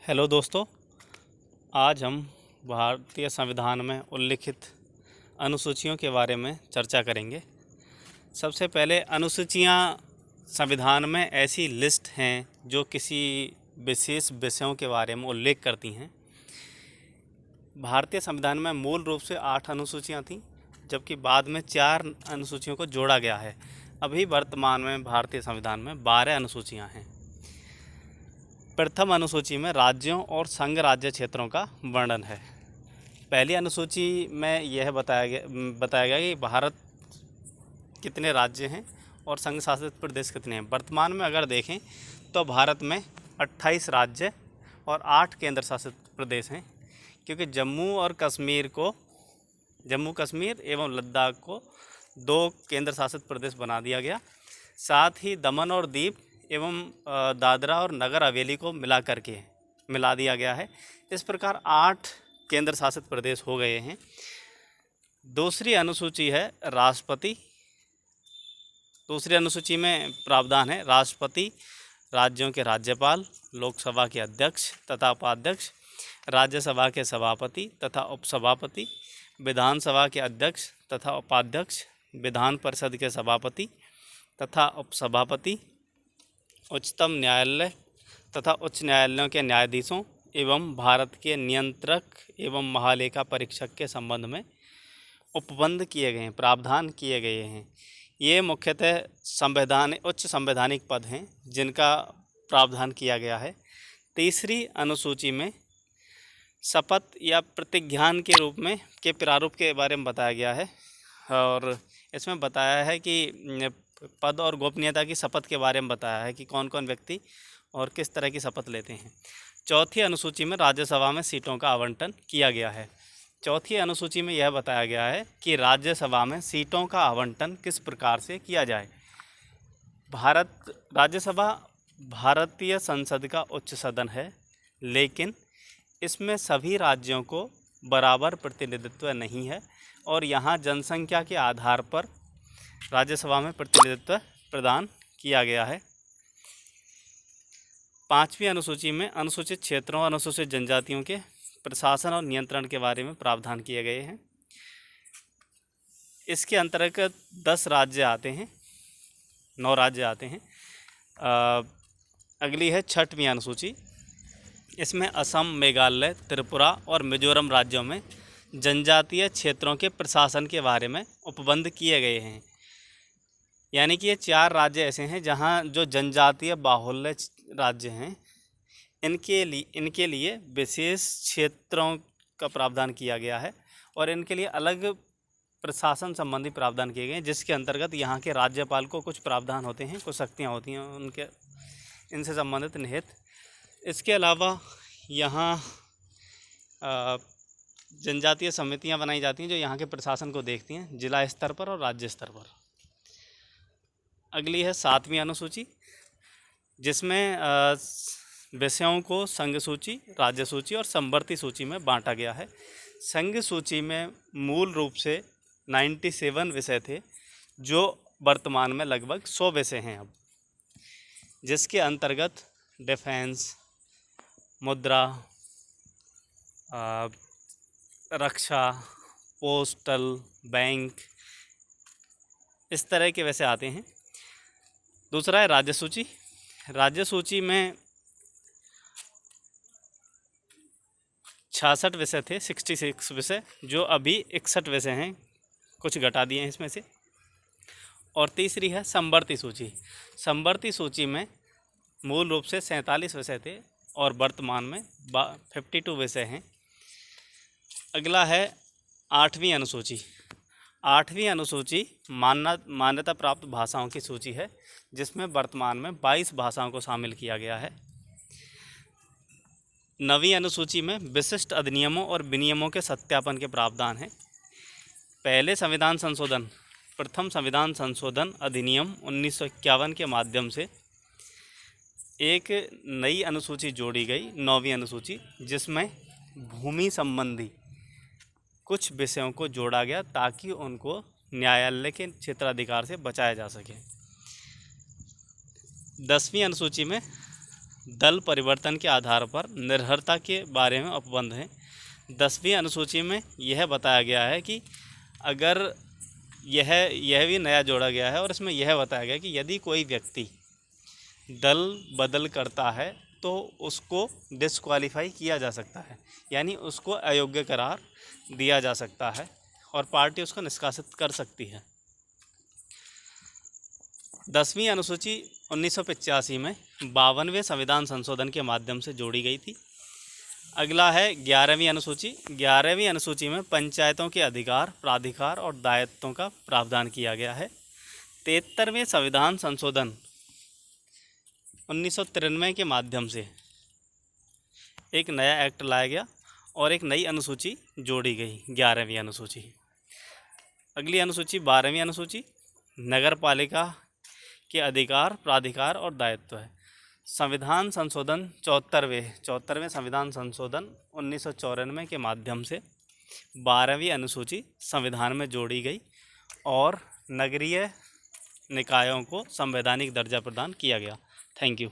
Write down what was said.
Hello दोस्तों, आज हम भारतीय संविधान में उल्लिखित अनुसूचियों के बारे में चर्चा करेंगे। सबसे पहले अनुसूचियां संविधान में ऐसी लिस्ट हैं जो किसी विशेष विषयों के बारे में उल्लेख करती हैं। भारतीय संविधान में मूल रूप से 8 अनुसूचियां थीं, जबकि बाद में 4 अनुसूचियों को जोड़ा गया है। अभी वर्तमान में भारतीय संविधान में 12 अनुसूचियां हैं। प्रथम अनुसूची में राज्यों और संघ राज्य क्षेत्रों का वर्णन है। पहली अनुसूची में यह बताया गया कि भारत कितने राज्य हैं और संघ शासित प्रदेश कितने हैं। वर्तमान में अगर देखें तो भारत में 28 राज्य और 8 केंद्र शासित प्रदेश हैं, क्योंकि जम्मू कश्मीर एवं लद्दाख को 2 केंद्र शासित प्रदेश बना दिया गया। साथ ही दमन और दीव एवं दादरा और नगर हवेली को मिला दिया गया है। इस प्रकार 8 केंद्र शासित प्रदेश हो गए हैं। दूसरी अनुसूची है राष्ट्रपति। दूसरी अनुसूची में प्रावधान है राष्ट्रपति, राज्यों के राज्यपाल, लोकसभा के अध्यक्ष तथा उपाध्यक्ष, राज्यसभा के सभापति तथा उपसभापति, विधानसभा के अध्यक्ष तथा उपाध्यक्ष, विधान परिषद के सभापति तथा उपसभापति, उच्चतम न्यायालय तथा उच्च न्यायालयों के न्यायाधीशों एवं भारत के नियंत्रक एवं महालेखा परीक्षक के संबंध में उपबंध किए गए हैं, प्रावधान किए गए हैं। ये मुख्यतः उच्च संवैधानिक पद हैं जिनका प्रावधान किया गया है। तीसरी अनुसूची में शपथ या प्रतिज्ञान के रूप में के प्रारूप के बारे में बताया गया है, और इसमें बताया है कि पद और गोपनीयता की शपथ के बारे में बताया है कि कौन कौन व्यक्ति और किस तरह की शपथ लेते हैं। चौथी अनुसूची में राज्यसभा में सीटों का आवंटन किया गया है। चौथी अनुसूची में यह बताया गया है कि राज्यसभा में सीटों का आवंटन किस प्रकार से किया जाए। राज्यसभा भारतीय संसद का उच्च सदन है, लेकिन इसमें सभी राज्यों को बराबर प्रतिनिधित्व नहीं है और यहाँ जनसंख्या के आधार पर राज्यसभा में प्रतिनिधित्व प्रदान किया गया है। पांचवी अनुसूची में अनुसूचित क्षेत्रों और अनुसूचित जनजातियों के प्रशासन और नियंत्रण के बारे में प्रावधान किए गए हैं। इसके अंतर्गत 10 राज्य आते हैं, 9 राज्य आते हैं। अगली है छठवीं अनुसूची। इसमें असम, मेघालय, त्रिपुरा और मिजोरम राज्यों में जनजातीय क्षेत्रों के प्रशासन के बारे में उपबंध किए गए हैं। यानी कि ये 4 राज्य ऐसे हैं जहाँ जो जनजातीय बाहुल्य राज्य हैं, इनके लिए विशेष क्षेत्रों का प्रावधान किया गया है और इनके लिए अलग प्रशासन संबंधी प्रावधान किए गए हैं, जिसके अंतर्गत यहाँ के राज्यपाल को कुछ प्रावधान होते हैं, कुछ शक्तियाँ होती हैं इनसे संबंधित निहित। इसके अलावा यहाँ जनजातीय समितियाँ बनाई जाती हैं जो यहाँ के प्रशासन को देखती हैं जिला स्तर पर और राज्य स्तर पर। अगली है 7वीं अनुसूची, जिसमें विषयों को संघ सूची, राज्य सूची और समवर्ती सूची में बांटा गया है। संघ सूची में मूल रूप से 97 विषय थे, जो वर्तमान में लगभग 100 विषय हैं अब, जिसके अंतर्गत डिफेंस, मुद्रा, रक्षा, पोस्टल, बैंक, इस तरह के विषय आते हैं। दूसरा है राज्य सूची। राज्य सूची में 66 विषय थे, 66 विषय, जो अभी 61 विषय हैं, कुछ घटा दिए हैं इसमें से। और तीसरी है समवर्ती सूची। समवर्ती सूची में मूल रूप से 47 विषय थे और वर्तमान में 52 विषय हैं। अगला है 8वीं अनुसूची। 8वीं अनुसूची मान्यता प्राप्त भाषाओं की सूची है, जिसमें वर्तमान में 22 भाषाओं को शामिल किया गया है। 9वीं अनुसूची में विशिष्ट अधिनियमों और विनियमों के सत्यापन के प्रावधान हैं। प्रथम संविधान संशोधन अधिनियम 1951 के माध्यम से एक नई अनुसूची जोड़ी गई, 9वीं अनुसूची, जिसमें भूमि संबंधी कुछ विषयों को जोड़ा गया ताकि उनको न्यायालय के क्षेत्राधिकार से बचाया जा सके। 10वीं अनुसूची में दल परिवर्तन के आधार पर निर्भरता के बारे में उपबंध हैं। 10वीं अनुसूची में यह बताया गया है कि अगर यह भी नया जोड़ा गया है और इसमें यह बताया गया कि यदि कोई व्यक्ति दल बदल करता है तो उसको डिस्क्वालीफाई किया जा सकता है, यानी उसको अयोग्य करार दिया जा सकता है और पार्टी उसको निष्कासित कर सकती है। 10वीं अनुसूची 1985 में 52वें संविधान संशोधन के माध्यम से जोड़ी गई थी। अगला है 11वीं अनुसूची। 11वीं अनुसूची में पंचायतों के अधिकार, प्राधिकार और दायित्वों का प्रावधान किया गया है। 73वें संविधान संशोधन 1993 के माध्यम से एक नया एक्ट लाया गया और एक नई अनुसूची जोड़ी गई, 11वीं अनुसूची। अगली अनुसूची 12वीं अनुसूची नगर पालिका के अधिकार, प्राधिकार और दायित्व है। संविधान संशोधन 74वें संविधान संशोधन 1994 के माध्यम से 12वीं अनुसूची संविधान में जोड़ी गई और नगरीय निकायों को संवैधानिक दर्जा प्रदान किया गया। Thank you.